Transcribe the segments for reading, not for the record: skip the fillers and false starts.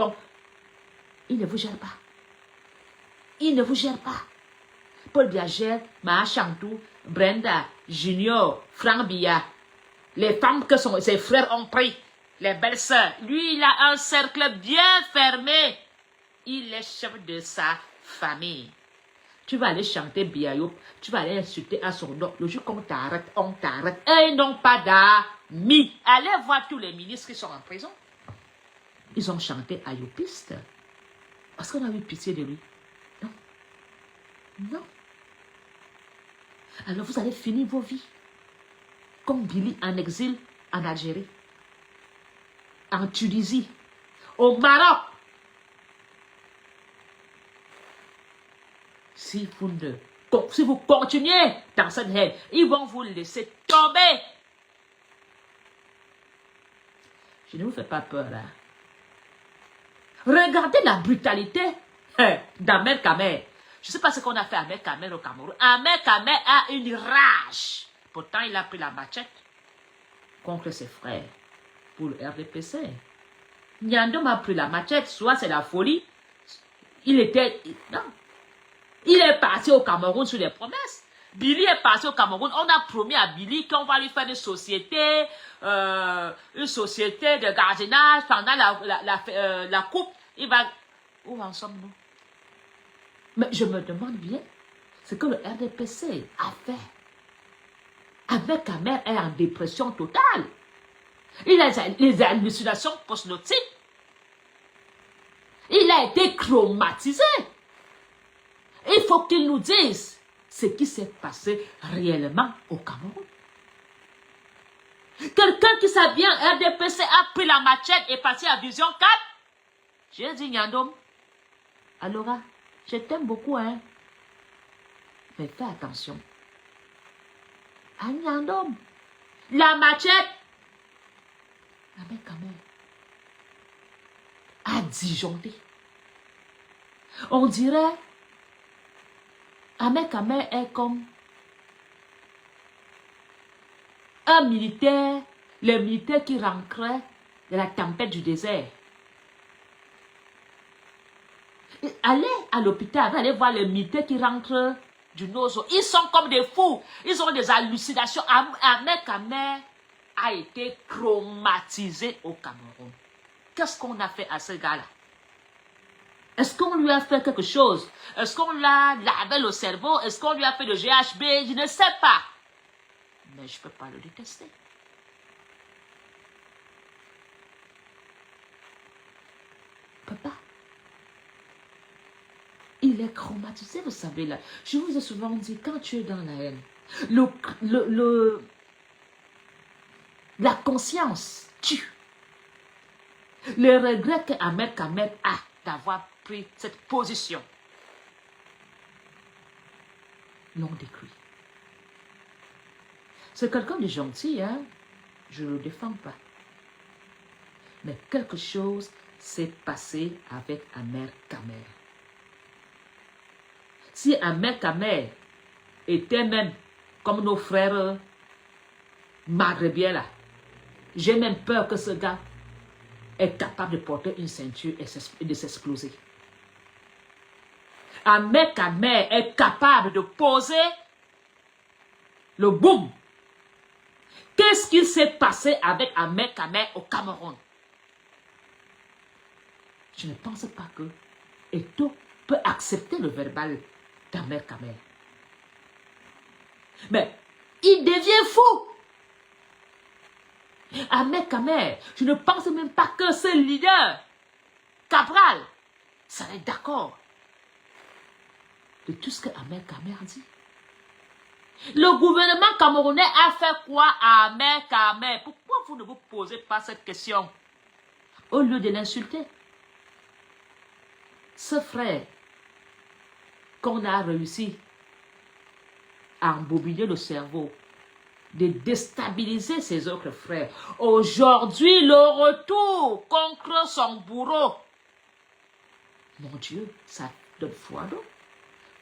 Donc, il ne vous gère pas. Il ne vous gère pas. Paul Biagère, Maa Chantou, Brenda, Junior, Franck Bia, les femmes que ses frères ont pris, les belles sœurs. Lui, il a un cercle bien fermé. Il est chef de sa famille. Tu vas aller chanter Biayo, tu vas aller insulter à son nom. Le jour qu'on t'arrête, on t'arrête. Et ils n'ont pas d'amis. Allez voir tous les ministres qui sont en prison. Ils ont chanté Ayopiste. Parce qu'on a eu pitié de lui. Non. Non. Alors vous allez finir vos vies. Comme Billy en exil en Algérie. En Tunisie. Au Maroc. Si vous continuez dans cette haine, ils vont vous laisser tomber. Je ne vous fais pas peur, hein. Regardez la brutalité d'Ahmed Kamer. Je ne sais pas ce qu'on a fait à Ahmed Kamer au Cameroun. Ahmed Kamer a une rage. Pourtant, il a pris la machette contre ses frères pour le RDPC. Nyandom a pris la machette, soit c'est la folie. Non. Il est parti au Cameroun sur les promesses. Billy est parti au Cameroun. On a promis à Billy qu'on va lui faire une société de gardiennage pendant la coupe. Il va... Où en sommes-nous? Mais je me demande bien ce que le RDPC a fait. Ahmed Kamer est en dépression totale. Il a les hallucinations post-nautiques. Il a été traumatisé. Il faut qu'il nous dise ce qui s'est passé réellement au Cameroun. Quelqu'un qui sait bien, RDPC a pris la machette et parti à Vision 4. J'ai dit, Nyandom, Alora, je t'aime beaucoup, hein. Mais fais attention. À Nyandom, la machette, Ahmed Kamer a disjoncté. On dirait, Ahmed Kamer est comme un militaire, le militaire qui rentrait de la tempête du désert. Allez à l'hôpital, allez voir les militaires qui rentrent du Nozo. Ils sont comme des fous. Ils ont des hallucinations. Ahmed Kamer a été traumatisé au Cameroun. Qu'est-ce qu'on a fait à ce gars-là? Est-ce qu'on lui a fait quelque chose? Est-ce qu'on l'a lavé le cerveau? Est-ce qu'on lui a fait le GHB? Je ne sais pas. Mais je ne peux pas le détester. Je ne peux pas. Il est traumatisé, vous savez là. Je vous ai souvent dit, quand tu es dans la haine, la conscience tue. Le regret que Ahmed Kamer a d'avoir pris cette position l'ont détruit. C'est quelqu'un de gentil, hein? Je ne le défends pas. Mais quelque chose s'est passé avec Ahmed Kamer. Si Ahmed Kamer était même comme nos frères maghrébiens là, j'ai même peur que ce gars est capable de porter une ceinture et de s'exploser. Ahmed Kamer est capable de poser le boom. Qu'est-ce qui s'est passé avec Ahmed Kamer au Cameroun? Je ne pense pas que Eto peut accepter le verbal d'Ahmed Kamer. Mais il devient fou. Ahmed Kamer, je ne pense même pas que ce leader, Cabral, serait d'accord de tout ce que Ahmed Kamer a dit. Le gouvernement camerounais a fait quoi à Ahmed Kamer? Pourquoi vous ne vous posez pas cette question au lieu de l'insulter? Ce frère qu'on a réussi à embobiner le cerveau, de déstabiliser ses autres frères. Aujourd'hui, le retour contre son bourreau. Mon Dieu, ça donne foi, non?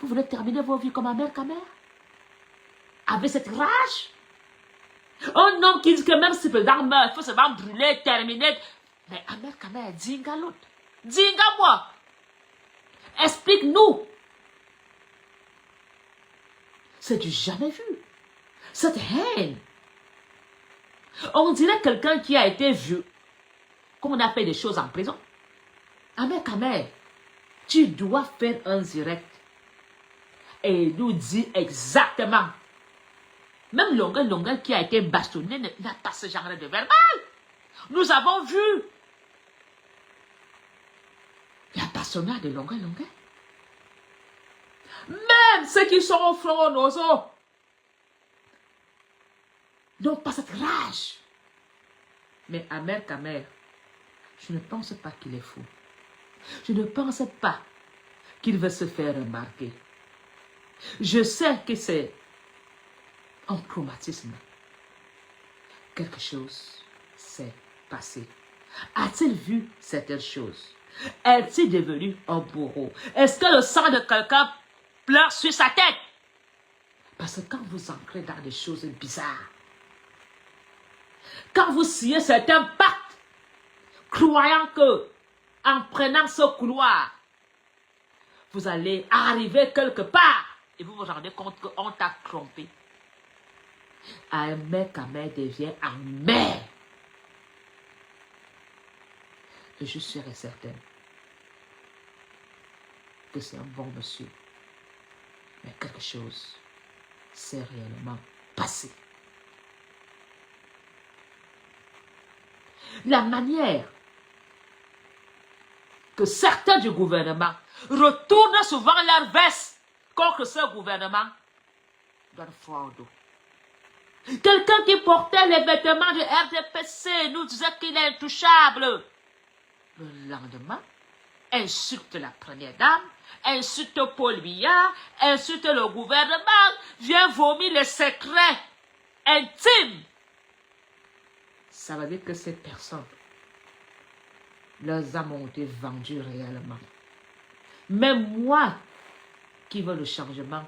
Vous voulez terminer vos vies comme Ahmed Kamer? Avec cette rage? Oh non, qui dit que même si le président meurt, il faut seulement brûler, terminer. Mais Ahmed Kamer dit à l'autre. Dis-moi. Explique-nous. C'est du jamais vu. Cette haine. On dirait quelqu'un qui a été vu, qu'on a fait des choses en prison. Ahmed Kamer, tu dois faire un direct et nous dire exactement. Même Longa qui a été bastonné n'a pas ce genre de verbal. Nous avons vu. Il y a bastonnade de Longa. Même ceux qui sont au front Nozo n'ont pas cette rage. Mais Ahmed Kamer, je ne pense pas qu'il est fou. Je ne pense pas qu'il veut se faire remarquer. Je sais que c'est un traumatisme. Quelque chose s'est passé. A-t-il vu certaines choses? Est-il devenu un bourreau? Est-ce que le sang de quelqu'un pleure sur sa tête? Parce que quand vous entrez dans des choses bizarres, quand vous sciez certains pactes, croyant que en prenant ce couloir, vous allez arriver quelque part et vous vous rendez compte qu'on t'a trompé. Ahmed Kamer devient en mer. Et je serai certaine que c'est un bon monsieur. Mais quelque chose s'est réellement passé. La manière que certains du gouvernement retournent souvent leur veste contre ce gouvernement donne froid au dos. Quelqu'un qui portait les vêtements du RDPC nous disait qu'il est intouchable. Le lendemain, insulte la première dame, insulte Paul Biya, insulte le gouvernement, vient vomir les secrets intimes. Ça veut dire que ces personnes, leurs âmes ont été vendues réellement. Même moi, qui veux le changement,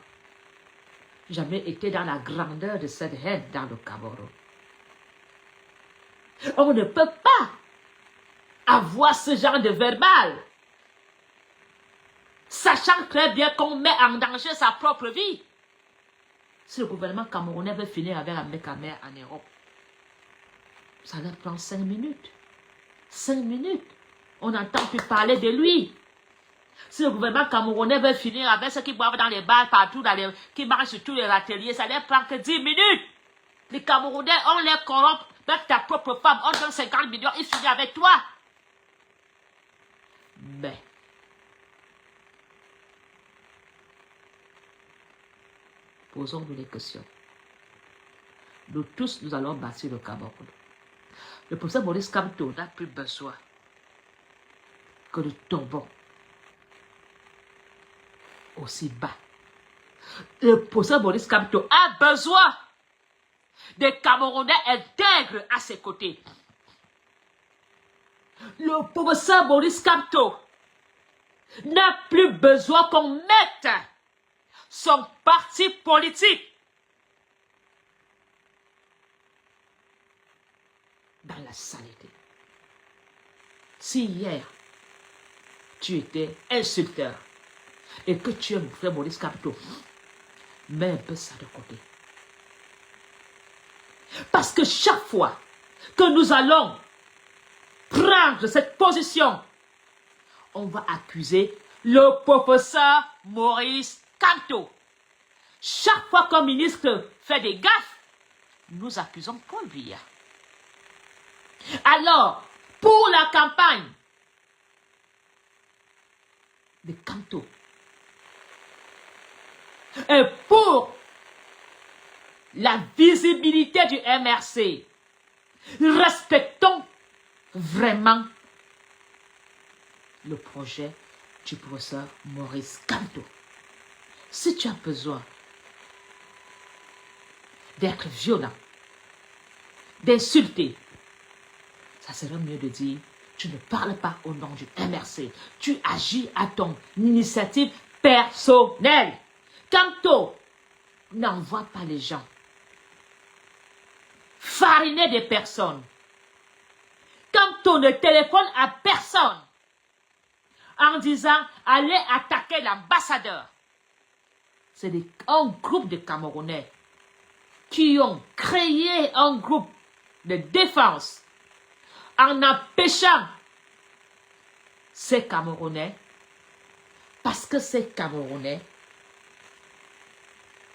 jamais été dans la grandeur de cette haine dans le Cameroun. On ne peut pas avoir ce genre de verbal, sachant très bien qu'on met en danger sa propre vie. Si le gouvernement camerounais veut finir avec Ahmed Kamer en Europe, ça leur prend 5 minutes. 5 minutes. On n'entend plus parler de lui. Si le gouvernement camerounais veut finir avec ceux qui boivent dans les bars partout, qui marchent sur tous les ateliers, ça leur prend que 10 minutes. Les Camerounais, on les corrompt. Même ta propre femme, on donne 50 millions, il finit avec toi. Mais, posons-nous les questions. Nous tous, nous allons bâtir le Cameroun. Le professeur Maurice Kamto n'a plus besoin que nous tombons aussi bas. Le professeur Maurice Kamto a besoin des Camerounais intègres à ses côtés. Le professeur Maurice Kamto n'a plus besoin qu'on mette son parti politique dans la saleté. Si hier, tu étais insulteur et que tu aimes frère Maurice Kamto, mets un peu ça de côté. Parce que chaque fois que nous allons prendre cette position, on va accuser le professeur Maurice Kamto. Chaque fois qu'un ministre fait des gaffes, nous accusons Paul Biya. Alors, pour la campagne de Kamto et pour la visibilité du MRC, respectons vraiment le projet du professeur Maurice Kamto. Si tu as besoin d'être violent, d'insulter, ça serait mieux de dire, tu ne parles pas au nom du MRC, tu agis à ton initiative personnelle. Kamto n'envoie pas les gens fariner des personnes. Kamto ne téléphone à personne. en disant allez attaquer l'ambassadeur. C'est un groupe de Camerounais qui ont créé un groupe de défense en empêchant ces Camerounais, parce que ces Camerounais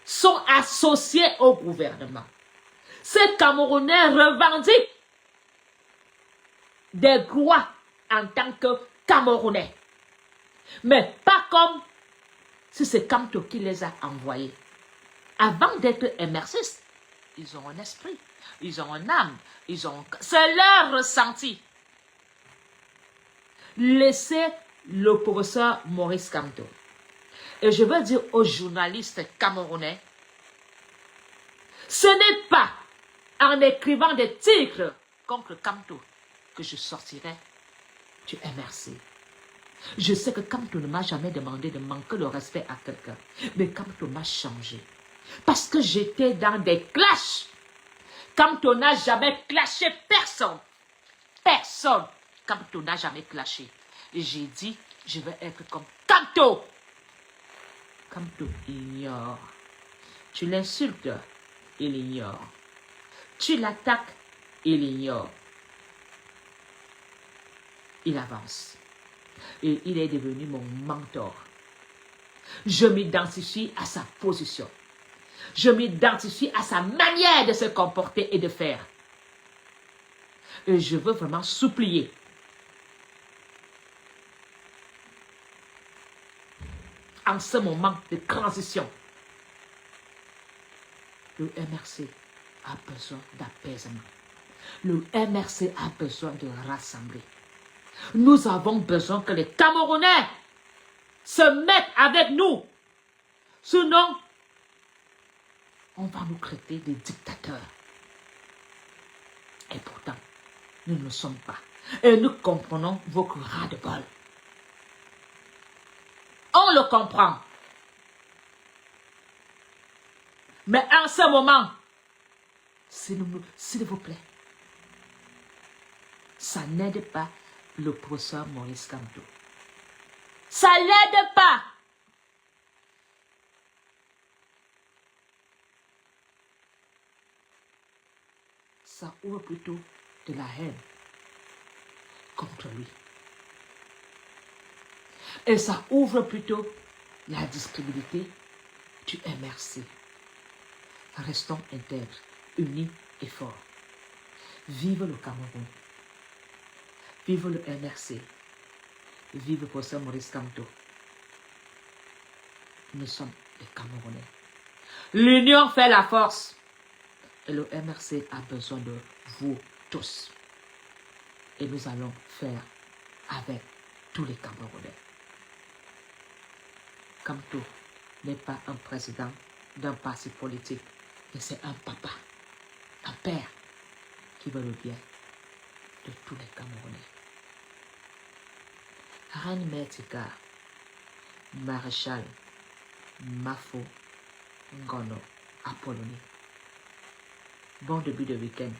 sont associés au gouvernement. Ces Camerounais revendiquent des droits en tant que Camerounais. Mais pas comme si c'est Kamto qui les a envoyés. Avant d'être émergistes, ils ont un esprit, ils ont une âme, c'est leur ressenti. Laissez le professeur Maurice Kamto. Et je veux dire aux journalistes camerounais, ce n'est pas en écrivant des titres contre Kamto que je sortirai du MRC. Je sais que Kamto ne m'a jamais demandé de manquer le respect à quelqu'un. Mais Kamto m'a changé. Parce que j'étais dans des clashs. Kamto n'a jamais clashé personne. Personne. Kamto n'a jamais clashé. Et j'ai dit, je vais être comme Kamto. Kamto ignore. Tu l'insultes, il ignore. Tu l'attaques, il ignore. Il avance. Et il est devenu mon mentor. Je m'identifie à sa position. Je m'identifie à sa manière de se comporter et de faire. Et je veux vraiment supplier. En ce moment de transition, le MRC a besoin d'apaisement. Le MRC a besoin de rassembler. Nous avons besoin que les Camerounais se mettent avec nous. Sinon, on va nous traiter des dictateurs. Et pourtant, nous ne le sommes pas. Et nous comprenons vos ras-de-bol. On le comprend. Mais en ce moment, s'il vous plaît, ça n'aide pas le professeur Maurice Kamto. Ça l'aide pas. Ça ouvre plutôt de la haine contre lui. Et ça ouvre plutôt la disponibilité du MRC. Restons intègres, unis et forts. Vive le Cameroun. Vive le MRC. Vive le professeur Maurice Kamto. Nous sommes les Camerounais. L'union fait la force. Et le MRC a besoin de vous tous. Et nous allons faire avec tous les Camerounais. Kamto n'est pas un président d'un parti politique, mais c'est un papa, un père qui veut le bien de tous les Camerounais. Reine Mertika, Maréchal Mafo Ngono, Apollonie. Bon début de week-end.